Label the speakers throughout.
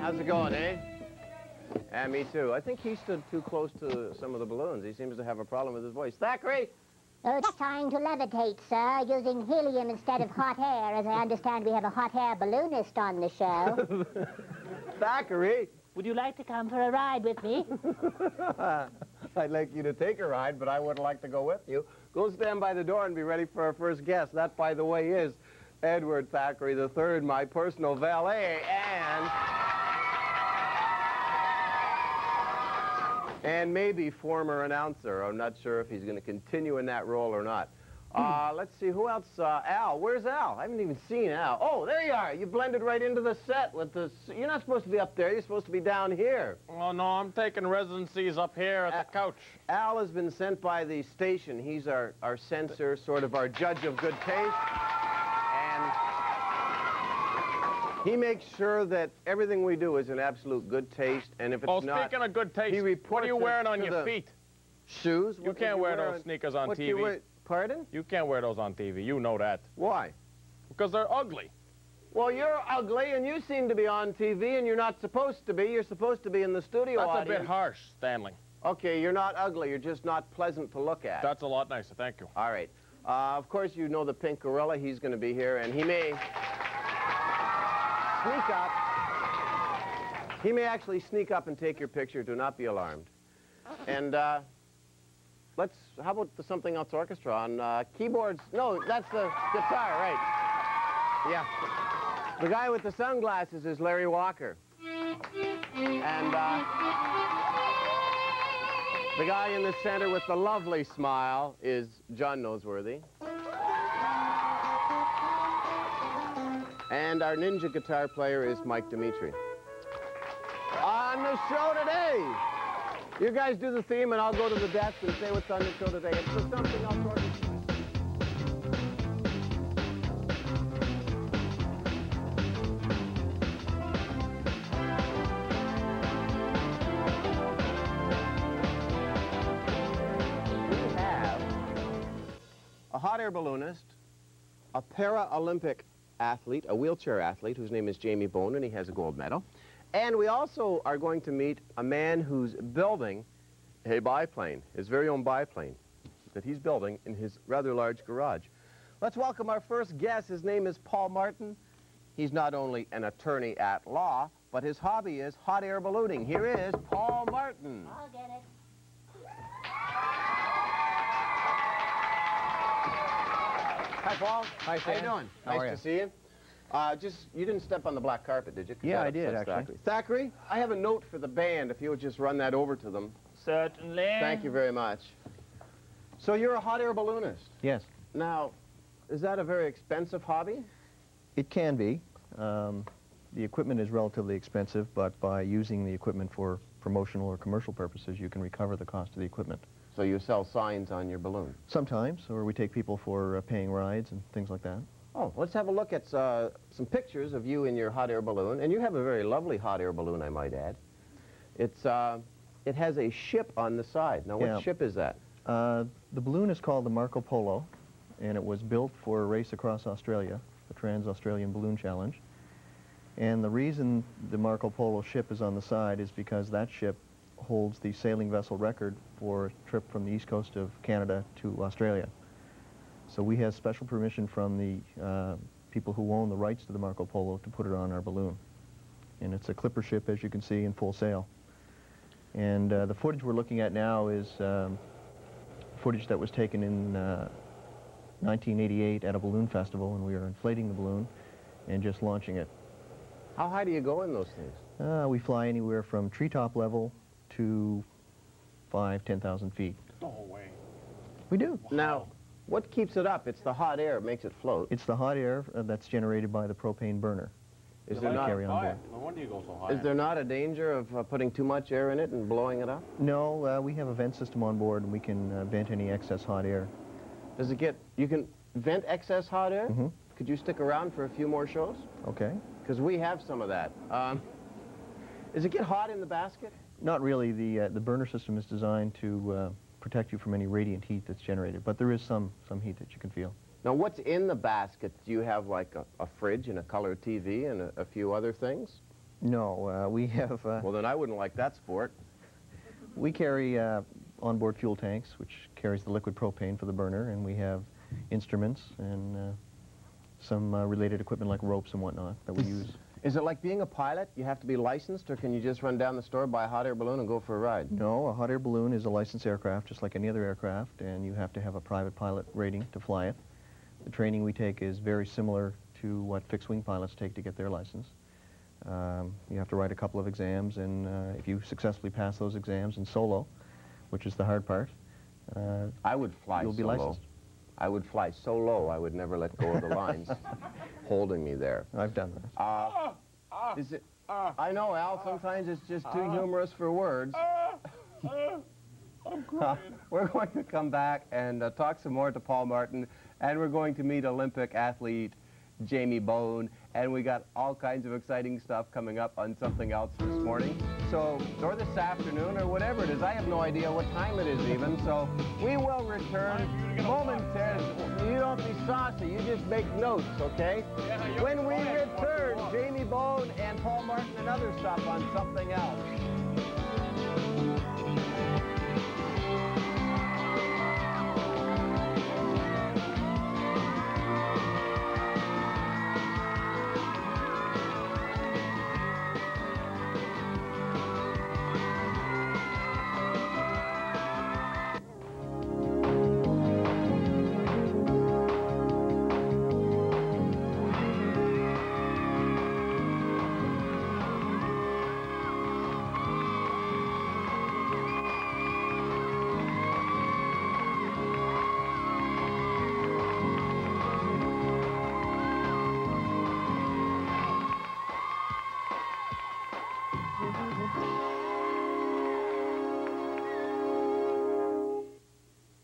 Speaker 1: how's it going, eh? And me too. I think he stood too close to some of the balloons. He seems to have a problem with his voice. Thackeray!
Speaker 2: Just trying to levitate, sir, using helium instead of hot air. As I understand, we have a hot air balloonist on the show.
Speaker 1: Thackeray!
Speaker 2: Would you like to come for a ride with me?
Speaker 1: I'd like you to take a ride, but I wouldn't like to go with you. Go stand by the door and be ready for our first guest. That, by the way, is Edward Thackeray III, my personal valet, and maybe former announcer. I'm not sure if he's going to continue in that role or not. Let's see, who else? Al. Where's Al? I haven't even seen Al. Oh, there you are. You blended right into the set with this. You're not supposed to be up there. You're supposed to be down here.
Speaker 3: Oh, no, I'm taking residencies up here at the couch.
Speaker 1: Al has been sent by the station. He's our censor, sort of our judge of good taste. And he makes sure that everything we do is in absolute good taste. And if it's not...
Speaker 3: speaking of good taste,
Speaker 1: he
Speaker 3: what are you wearing on your feet?
Speaker 1: Shoes?
Speaker 3: You can't wear those sneakers on TV.
Speaker 1: Pardon?
Speaker 3: You can't wear those on TV. You know that.
Speaker 1: Why?
Speaker 3: Because they're ugly.
Speaker 1: Well, you're ugly, and you seem to be on TV, and you're not supposed to be. You're supposed to be in the studio audience.
Speaker 3: That's a bit harsh, Stanley.
Speaker 1: Okay, you're not ugly. You're just not pleasant to look at.
Speaker 3: That's a lot nicer. Thank you.
Speaker 1: All right. Of course, you know the pink gorilla. He's going to be here, and he may sneak up. He may actually sneak up and take your picture. Do not be alarmed. And, how about the Something Else Orchestra on keyboards? No, that's the guitar, right. Yeah. The guy with the sunglasses is Larry Walker. And the guy in the center with the lovely smile is John Noseworthy. And our ninja guitar player is Mike Dimitri. On the show today, you guys do the theme, and I'll go to the desk and say what's on the show today. It's the Something Else Orchestra. We have a hot air balloonist, a Paralympic athlete, a wheelchair athlete, whose name is Jamie Bone, and he has a gold medal. And we also are going to meet a man who's building a biplane, his very own biplane, that he's building in his rather large garage. Let's welcome our first guest. His name is Paul Martin. He's not only an attorney at law, but his hobby is hot air ballooning. Here is Paul Martin.
Speaker 2: I'll get it.
Speaker 1: Hi, Paul.
Speaker 4: Hi, Stan.
Speaker 1: How you doing?
Speaker 4: How are
Speaker 1: nice
Speaker 4: you?
Speaker 1: to see you. You didn't step on the black carpet, did you?
Speaker 4: Yeah, I did, actually.
Speaker 1: Thackeray, I have a note for the band, if you would just run that over to them.
Speaker 3: Certainly.
Speaker 1: Thank you very much. So you're a hot air balloonist?
Speaker 4: Yes.
Speaker 1: Now, is that a very expensive hobby?
Speaker 4: It can be. The equipment is relatively expensive, but by using the equipment for promotional or commercial purposes, you can recover the cost of the equipment.
Speaker 1: So you sell signs on your balloon?
Speaker 4: Sometimes, or we take people for paying rides and things like that.
Speaker 1: Oh, let's have a look at some pictures of you in your hot air balloon. And you have a very lovely hot air balloon, I might add. It has a ship on the side. Now, what ship is that?
Speaker 4: The balloon is called the Marco Polo, and it was built for a race across Australia, the Trans-Australian Balloon Challenge. And the reason the Marco Polo ship is on the side is because that ship holds the sailing vessel record for a trip from the east coast of Canada to Australia. So we have special permission from the people who own the rights to the Marco Polo to put it on our balloon. And it's a clipper ship, as you can see, in full sail. And the footage we're looking at now is footage that was taken in 1988 at a balloon festival, and we are inflating the balloon and just launching it.
Speaker 1: How high do you go in those things?
Speaker 4: We fly anywhere from treetop level to 10,000 feet.
Speaker 3: No way.
Speaker 4: We do.
Speaker 3: Wow.
Speaker 1: Now, what keeps it up? It's the hot air. It makes it float.
Speaker 4: It's the hot air that's generated by the propane burner.
Speaker 1: Is there not?
Speaker 3: No wonder you go so high.
Speaker 1: Is there not a danger of putting too much air in it and blowing it up?
Speaker 4: No, we have a vent system on board, and we can vent any excess hot air.
Speaker 1: Does it get, you can vent excess hot air?
Speaker 4: Mm-hmm.
Speaker 1: Could you stick around for a few more shows?
Speaker 4: Okay.
Speaker 1: Because we have some of that. Does it get hot in the basket?
Speaker 4: Not really. The burner system is designed to protect you from any radiant heat that's generated, but there is some heat that you can feel.
Speaker 1: Now, what's in the basket? Do you have like a fridge and a color TV and a few other things?
Speaker 4: No, we have...
Speaker 1: Well, then I wouldn't like that sport.
Speaker 4: We carry onboard fuel tanks, which carries the liquid propane for the burner, and we have instruments and some related equipment like ropes and whatnot that we use.
Speaker 1: Is it like being a pilot? You have to be licensed, or can you just run down the store, buy a hot air balloon, and go for a ride?
Speaker 4: No, a hot air balloon is a licensed aircraft, just like any other aircraft, and you have to have a private pilot rating to fly it. The training we take is very similar to what fixed-wing pilots take to get their license. You have to write a couple of exams, and if you successfully pass those exams in solo, which is the hard part,
Speaker 1: I would fly
Speaker 4: you'll be
Speaker 1: solo.
Speaker 4: licensed.
Speaker 1: I would fly so low, I would never let go of the lines holding me there.
Speaker 4: I've done that.
Speaker 1: Is it? I know, Al, sometimes it's just too humorous for words. We're going to come back and talk some more to Paul Martin, and we're going to meet Olympic athlete Jamie Bone, and we got all kinds of exciting stuff coming up on Something Else this morning. So, or this afternoon, or whatever it is. I have no idea what time it is even, so we will return momentarily. You don't be saucy, you just make notes, okay? When we return, Jamie Bone and Paul Martin and other stuff on Something Else.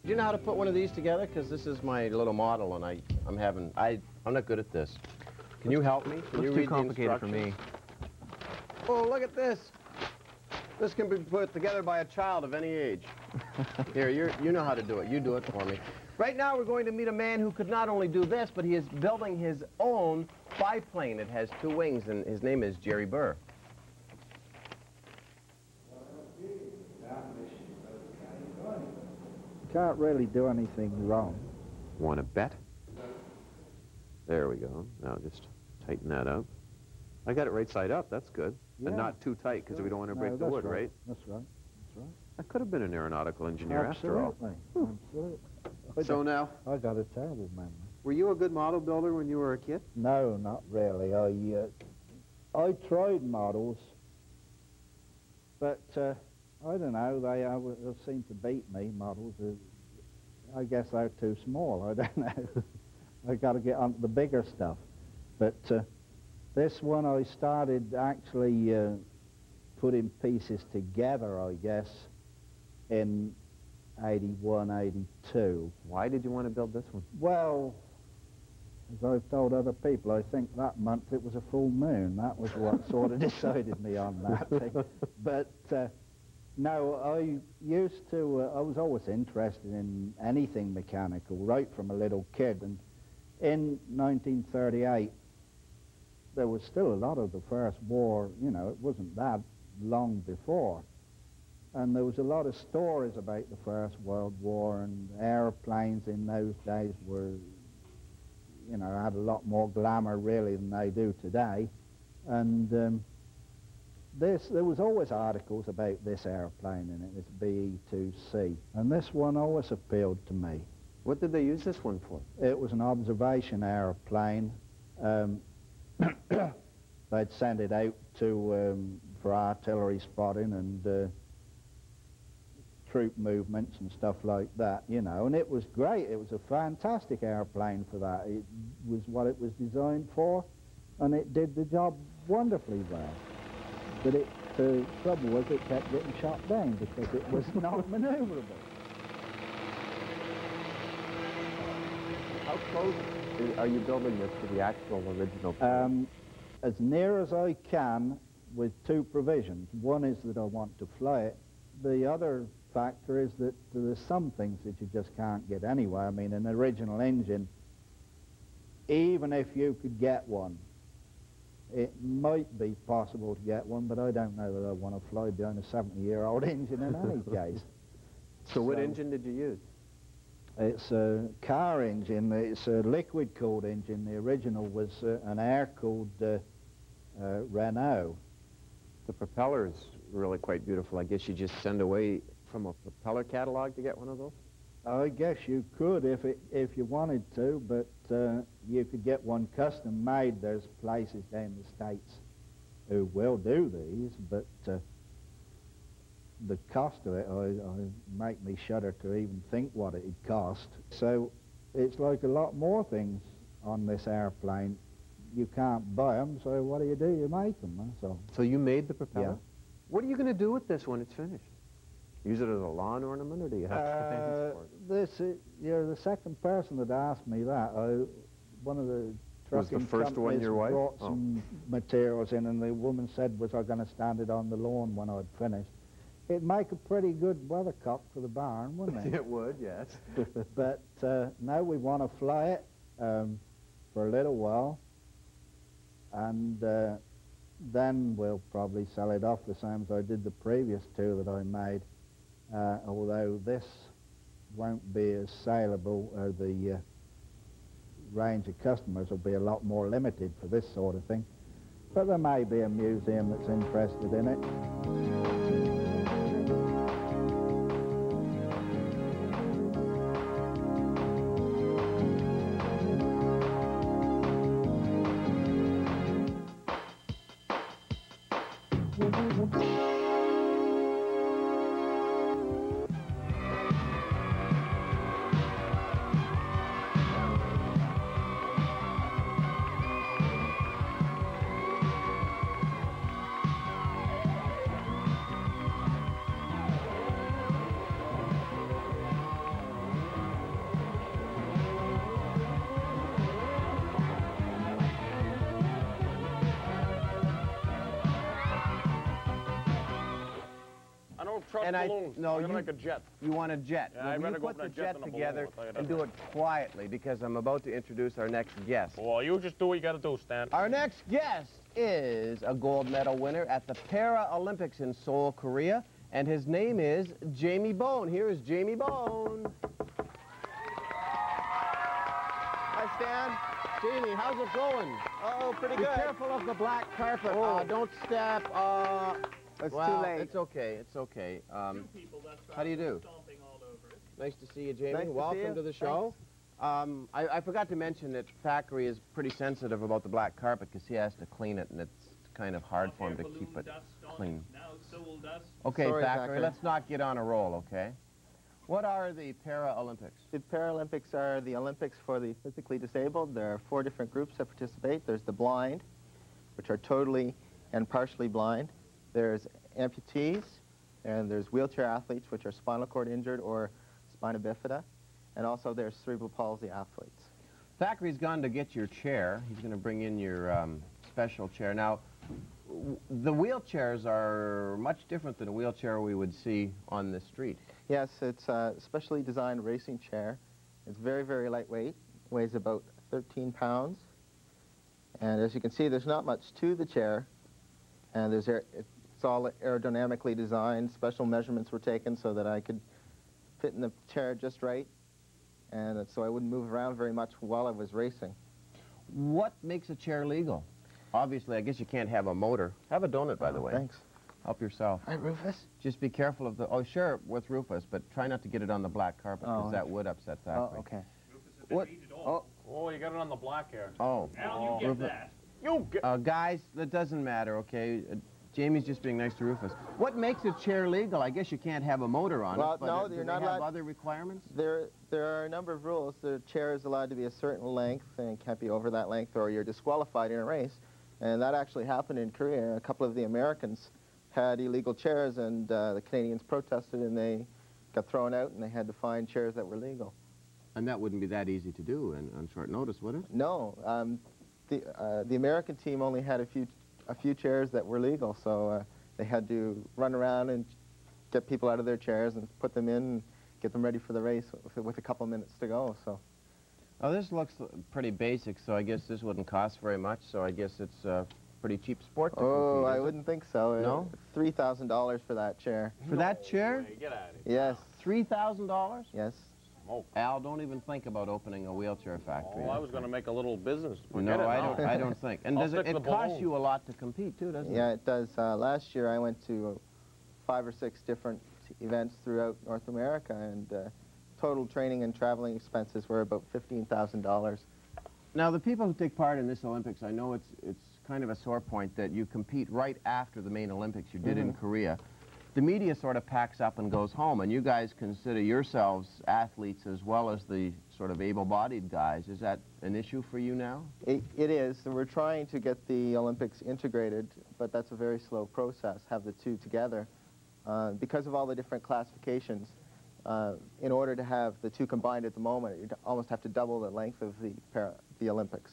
Speaker 1: Do you know how to put one of these together? Because this is my little model, and I'm not good at this. Can you help me? Can you
Speaker 4: It's
Speaker 1: read
Speaker 4: too complicated for me.
Speaker 1: Oh, look at this. This can be put together by a child of any age. Here, you know how to do it. You do it for me. Right now, we're going to meet a man who could not only do this, but he is building his own biplane. It has 2 wings, and his name is Gerry Burr.
Speaker 5: Can't really do anything wrong.
Speaker 1: Want to bet? There we go. Now just tighten that up. I got it right side up. That's good.
Speaker 5: Yeah.
Speaker 1: And not too tight, because we don't want to break the
Speaker 5: that's
Speaker 1: wood, right?
Speaker 5: That's right. That's right.
Speaker 1: I could have been an aeronautical engineer after all.
Speaker 5: Absolutely.
Speaker 1: So now,
Speaker 5: I got a terrible memory.
Speaker 1: were you a good model builder when you were a kid?
Speaker 5: No, not really. I tried models, but I don't know. They seem to beat me. Models. I guess they're too small. I don't know. I got to get on the bigger stuff. But this one, I started actually putting pieces together, I guess, in 81, 82.
Speaker 1: Why did you want to build this one?
Speaker 5: Well, as I've told other people, I think that month it was a full moon. That was what sort of decided me on that thing. But no, I used to, I was always interested in anything mechanical, right from a little kid. And in 1938, there was still a lot of the First War, you know, it wasn't that long before. And there was a lot of stories about the First World War, and airplanes in those days were, you know, had a lot more glamour really than they do today. And there was always articles about this airplane in it, this BE-2C. And this one always appealed to me.
Speaker 1: What did they use this one for?
Speaker 5: It was an observation airplane. They'd send it out to for artillery spotting and troop movements and stuff like that, you know, and it was great. It was a fantastic airplane for that. It was what it was designed for, and it did the job wonderfully well. But the trouble was it kept getting shot down because it was not maneuverable.
Speaker 1: How close are you building this to the actual original plane?
Speaker 5: As near as I can, with 2 provisions. One is that I want to fly it. The other factor is that there's some things that you just can't get anyway. I mean, an original engine, even if you could get one, it might be possible to get one, but I don't know that I want to fly behind a 70-year-old engine in any case.
Speaker 1: So what engine did you use?
Speaker 5: It's a car engine. It's a liquid-cooled engine. The original was an air-cooled Renault.
Speaker 1: The propeller is really quite beautiful. I guess you just send away from a propeller catalog to get one of those?
Speaker 5: I guess you could if you wanted to, but you could get one custom made. There's places down in the States who will do these, but the cost of it I make me shudder to even think what it'd cost. So it's like a lot more things on this airplane. You can't buy them, so what do? You make them, that's all.
Speaker 1: So you made the propeller?
Speaker 5: Yeah.
Speaker 1: What are you going to do with this when it's finished? Use it as a lawn ornament, or do you have plans for it?
Speaker 5: You're the second person that asked me that. One of the trucking
Speaker 1: Was the first one
Speaker 5: companies
Speaker 1: your wife?
Speaker 5: brought some materials in, and the woman said, was I going to stand it on the lawn when I'd finished? It'd make a pretty good weathercock for the barn, wouldn't it?
Speaker 1: It would, yes.
Speaker 5: But now we want to fly it for a little while, and then we'll probably sell it off the same as I did the previous two that I made. Although this won't be as saleable, the range of customers will be a lot more limited for this sort of thing. But there may be a museum that's interested in it.
Speaker 3: Trust balloons.
Speaker 1: No,
Speaker 3: I'm gonna make a jet.
Speaker 1: You want a jet?
Speaker 3: Yeah,
Speaker 1: well,
Speaker 3: I'd rather
Speaker 1: you
Speaker 3: go
Speaker 1: put
Speaker 3: for a
Speaker 1: the
Speaker 3: jet
Speaker 1: jet
Speaker 3: than a
Speaker 1: together
Speaker 3: balloon, I'll tell you
Speaker 1: and
Speaker 3: that.
Speaker 1: do it quietly, because I'm about to introduce our next guest.
Speaker 3: Well, you just do what you gotta do, Stan.
Speaker 1: Our next guest is a gold medal winner at the Paralympics in Seoul, Korea, and his name is Jamie Bone. Here is Jamie Bone. Hi, Stan. Jamie, how's it going?
Speaker 6: Oh, pretty
Speaker 1: Be
Speaker 6: good.
Speaker 1: careful of the black carpet.
Speaker 6: Oh.
Speaker 1: Don't step.
Speaker 6: It's
Speaker 1: well,
Speaker 6: too late.
Speaker 1: It's okay. It's okay. How do you do? Nice to see you, Jamie.
Speaker 6: Nice to see
Speaker 1: Welcome
Speaker 6: you.
Speaker 1: to the show. I forgot to mention that Thackeray is pretty sensitive about the black carpet because he has to clean it, and it's kind of hard for him to keep it clean. Okay,
Speaker 6: Sorry,
Speaker 1: Thackeray,
Speaker 6: Thackeray.
Speaker 1: let's not get on a roll, okay? What are the Paralympics?
Speaker 6: The Paralympics are the Olympics for the physically disabled. There are 4 different groups that participate. There's the blind, which are totally and partially blind. There's amputees, and there's wheelchair athletes, which are spinal cord injured or spina bifida, and also there's cerebral palsy athletes.
Speaker 1: Thackeray's gone to get your chair. He's going to bring in your special chair. Now, the wheelchairs are much different than a wheelchair we would see on the street.
Speaker 6: Yes, it's a specially designed racing chair. It's very, very lightweight, weighs about 13 pounds. And as you can see, there's not much to the chair, and it's all aerodynamically designed. Special measurements were taken so that I could fit in the chair just right, and so I wouldn't move around very much while I was racing.
Speaker 1: What makes a chair legal? Obviously, I guess you can't have a motor. Have a donut, by the way.
Speaker 6: Thanks.
Speaker 1: Help yourself.
Speaker 6: All right, Rufus.
Speaker 1: Just be careful of the... Oh, sure, with Rufus, but try not to get it on the black carpet, because that would upset Thackeray.
Speaker 6: Oh, okay.
Speaker 1: What?
Speaker 3: Oh, you got it on the black hair.
Speaker 1: Oh.
Speaker 3: Al, you get that. You get...
Speaker 1: Guys, that doesn't matter, okay? Jamie's just being nice to Rufus. What makes a chair legal? I guess you can't have a motor on
Speaker 6: Well,
Speaker 1: it, but
Speaker 6: no,
Speaker 1: do
Speaker 6: you're
Speaker 1: they
Speaker 6: not
Speaker 1: have
Speaker 6: allowed-
Speaker 1: other requirements?
Speaker 6: There are a number of rules. The chair is allowed to be a certain length and can't be over that length, or you're disqualified in a race. And that actually happened in Korea. A couple of the Americans had illegal chairs, and the Canadians protested, and they got thrown out, and they had to find chairs that were legal.
Speaker 1: And that wouldn't be that easy to do on short notice, would it?
Speaker 6: No, the American team only had a few chairs that were legal, so they had to run around and get people out of their chairs and put them in and get them ready for the race with a couple minutes to go. So.
Speaker 1: Oh, this looks pretty basic, so I guess this wouldn't cost very much, so I guess it's pretty cheap sport to
Speaker 6: Oh,
Speaker 1: compete,
Speaker 6: I
Speaker 1: is it?
Speaker 6: wouldn't think so.
Speaker 1: No?
Speaker 6: $3,000 for that chair.
Speaker 1: For that chair?
Speaker 3: Hey, get out of here.
Speaker 6: Yes,
Speaker 1: $3,000?
Speaker 6: yes.
Speaker 3: Smoke.
Speaker 1: Al, don't even think about opening a wheelchair factory.
Speaker 3: Oh, I was going to make a little business. Forget
Speaker 1: No,
Speaker 3: it
Speaker 1: I
Speaker 3: now.
Speaker 1: don't. I don't think. And
Speaker 3: I'll
Speaker 1: does
Speaker 3: stick to
Speaker 1: it
Speaker 3: the
Speaker 1: cost
Speaker 3: balloons.
Speaker 1: you a lot to compete too, doesn't it?
Speaker 6: Yeah, it does. Last year I went to 5 or 6 different events throughout North America, and total training and traveling expenses were about $15,000.
Speaker 1: Now, the people who take part in this Olympics, I know it's kind of a sore point that you compete right after the main Olympics you did in Korea. The media sort of packs up and goes home, and you guys consider yourselves athletes as well as the sort of able-bodied guys. Is that an issue for you now?
Speaker 6: It is. And we're trying to get the Olympics integrated, but that's a very slow process, have the two together. Because of all the different classifications, in order to have the two combined at the moment, you almost have to double the length of the Olympics.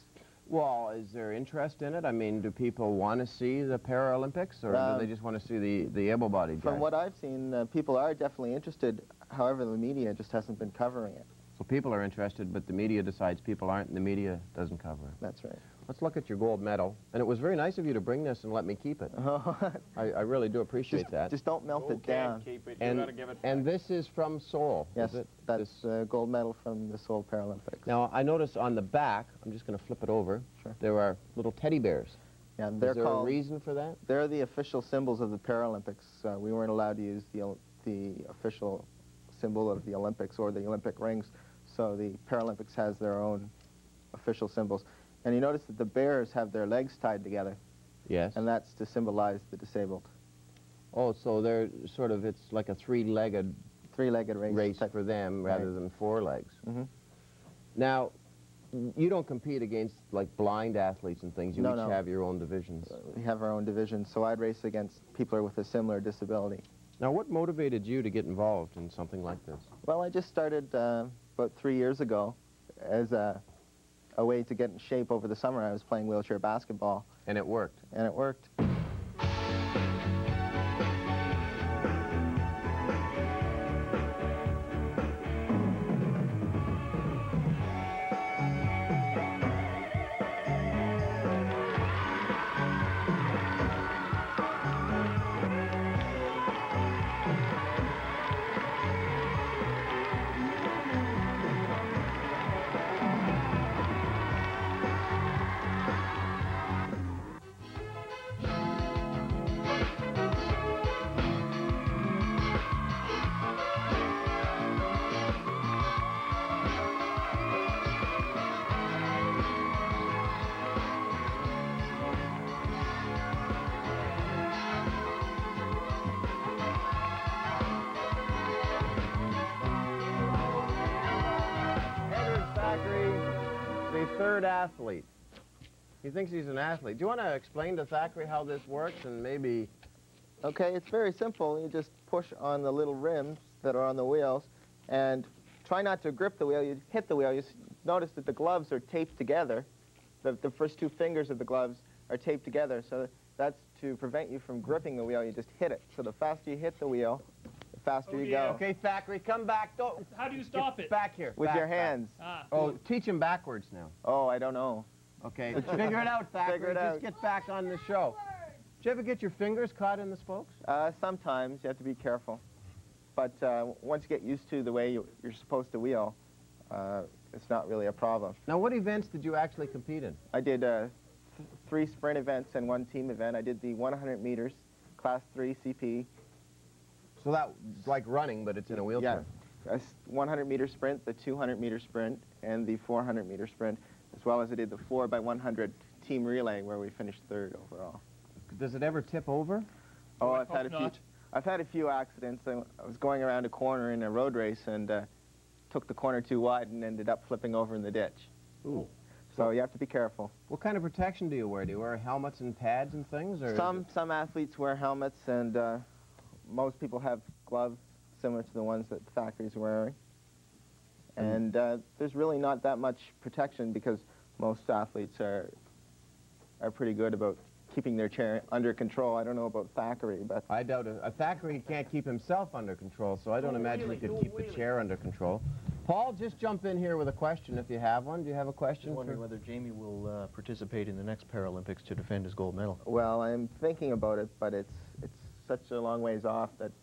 Speaker 1: Well, is there interest in it? I mean, do people want to see the Paralympics, or do they just want to see the able-bodied guys?
Speaker 6: From what I've seen, people are definitely interested. However, the media just hasn't been covering it.
Speaker 1: So people are interested, but the media decides people aren't, and the media doesn't cover it.
Speaker 6: That's right.
Speaker 1: Let's look at your gold medal. And it was very nice of you to bring this and let me keep it. I really do appreciate that.
Speaker 6: Just don't melt it down.
Speaker 3: Keep it. You got to give it back.
Speaker 1: And this is from Seoul,
Speaker 6: Yes,
Speaker 1: is it?
Speaker 6: that's gold medal from the Seoul Paralympics.
Speaker 1: Now, I notice on the back, I'm just going to flip it over,
Speaker 6: Sure.
Speaker 1: there are little teddy bears.
Speaker 6: Yeah,
Speaker 1: Is
Speaker 6: they're
Speaker 1: there
Speaker 6: called.
Speaker 1: a reason for that?
Speaker 6: They're the official symbols of the Paralympics. We weren't allowed to use the official symbol of the Olympics or the Olympic rings, so the Paralympics has their own official symbols. And you notice that the bears have their legs tied together,
Speaker 1: Yes.
Speaker 6: and that's to symbolize the disabled.
Speaker 1: Oh, so they're sort of, it's like a three-legged
Speaker 6: Three-legged
Speaker 1: race
Speaker 6: type.
Speaker 1: for them rather than 4 legs.
Speaker 6: Mhm.
Speaker 1: Now, you don't compete against, like, blind athletes and things. You
Speaker 6: No,
Speaker 1: each
Speaker 6: no.
Speaker 1: have your own divisions.
Speaker 6: We have our own division, so I'd race against people with a similar disability.
Speaker 1: Now, what motivated you to get involved in something like this?
Speaker 6: Well, I just started about 3 years ago as a way to get in shape over the summer. I was playing wheelchair basketball,
Speaker 1: And it worked.
Speaker 6: and it worked.
Speaker 1: The third athlete. He thinks he's an athlete. Do you want to explain to Thackeray how this works and maybe...
Speaker 6: Okay, it's very simple. You just push on the little rims that are on the wheels and try not to grip the wheel. You hit the wheel. You notice that the gloves are taped together. The first 2 fingers of the gloves are taped together, so that's to prevent you from gripping the wheel. You just hit it. So the faster you hit the wheel, the faster you go.
Speaker 1: Okay, Thackeray, come back. Don't...
Speaker 7: How do you stop it?
Speaker 1: Back here.
Speaker 6: With
Speaker 1: back,
Speaker 6: your
Speaker 1: back.
Speaker 6: hands.
Speaker 1: Oh, teach him backwards now.
Speaker 6: Oh, I don't know.
Speaker 1: Okay, figure it out, Thackeray.
Speaker 6: Figure it
Speaker 1: Just
Speaker 6: out.
Speaker 1: get back on the show. Did you ever get your fingers caught in the spokes?
Speaker 6: Sometimes you have to be careful. But once you get used to the way you're supposed to wheel, it's not really a problem.
Speaker 1: Now, what events did you actually compete in?
Speaker 6: I did 3 sprint events and 1 team event. I did the 100 meters, Class 3 CP.
Speaker 1: So that's like running, but it's in a wheelchair.
Speaker 6: Yeah, a 100-meter sprint, the 200-meter sprint, and the 400-meter sprint, as well as I did the 4x100 team relay, where we finished 3rd overall.
Speaker 1: Does it ever tip over?
Speaker 6: Oh,
Speaker 7: I hope
Speaker 6: I've had a few accidents. I was going around a corner in a road race and took the corner too wide and ended up flipping over in the ditch.
Speaker 1: Ooh.
Speaker 6: So you have to be careful.
Speaker 1: What kind of protection do you wear? Do you wear helmets and pads and things? Or
Speaker 6: Some athletes wear helmets, and most people have gloves similar to the ones that Thackeray's wearing. And there's really not that much protection because most athletes are pretty good about keeping their chair under control. I don't know about Thackeray, but...
Speaker 1: I doubt it. Thackeray can't keep himself under control, so I don't imagine he could keep the chair under control. Paul, just jump in here with a question if you have one. Do you have a question?
Speaker 4: I'm wondering whether Jamie will participate in the next Paralympics to defend his gold medal.
Speaker 6: Well, I'm thinking about it, but it's such a long ways off that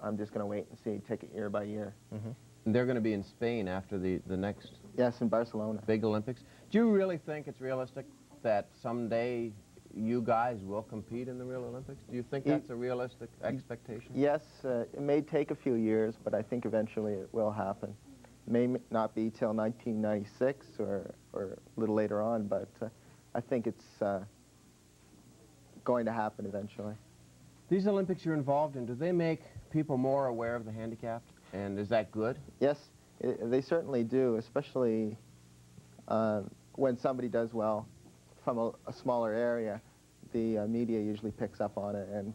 Speaker 6: I'm just going to wait and see, take it year by year.
Speaker 4: Mm-hmm.
Speaker 1: And they're going to be in Spain after the next
Speaker 6: Yes, in Barcelona.
Speaker 1: big Olympics. Do you really think it's realistic that someday you guys will compete in the real Olympics? Do you think that's a realistic expectation?
Speaker 6: Yes, it may take a few years, but I think eventually it will happen. It may not be till 1996 or a little later on, but I think it's going to happen eventually.
Speaker 1: These Olympics you're involved in, do they make people more aware of the handicapped? And is that good?
Speaker 6: Yes, they certainly do, especially when somebody does well from a smaller area. The media usually picks up on it and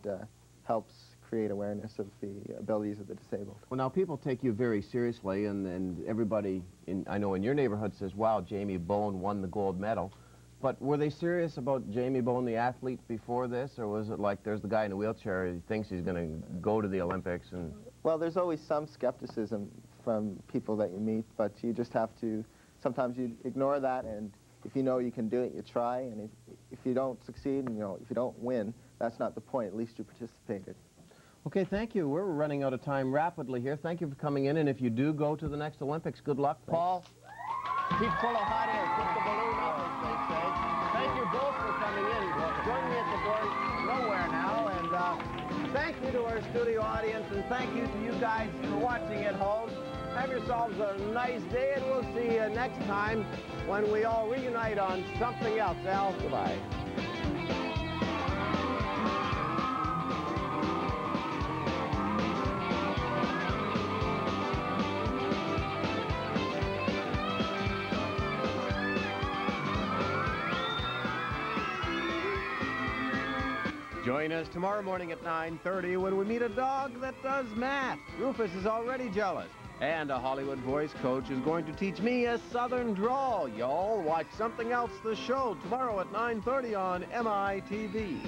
Speaker 6: helps create awareness of the abilities of the disabled.
Speaker 1: Well, now people take you very seriously, and everybody, I know in your neighborhood says, wow, Jamie Bone won the gold medal. But were they serious about Jamie Bone, the athlete, before this, or was it like there's the guy in a wheelchair, he thinks he's going to go to the Olympics? And
Speaker 6: well, there's always some skepticism from people that you meet, but you just have to, sometimes you ignore that, and if you know you can do it, you try, and if you don't succeed, and if you don't win, that's not the point. At least you participated.
Speaker 1: Okay, thank you. We're running out of time rapidly here. Thank you for coming in, and if you do go to the next Olympics, good luck. Thanks. Paul, keep full of hot air. Keep the balloon up, as they say. Thank you both for coming in. Join me at the door nowhere now, and thank you to our studio audience, and thank you to you guys for watching at home. Have yourselves a nice day, and we'll see you next time when we all reunite on something else. Al, goodbye. Join us tomorrow morning at 9:30 when we meet a dog that does math. Rufus is already jealous. And a Hollywood voice coach is going to teach me a Southern drawl. Y'all watch Something Else, the show, tomorrow at 9:30 on MITV.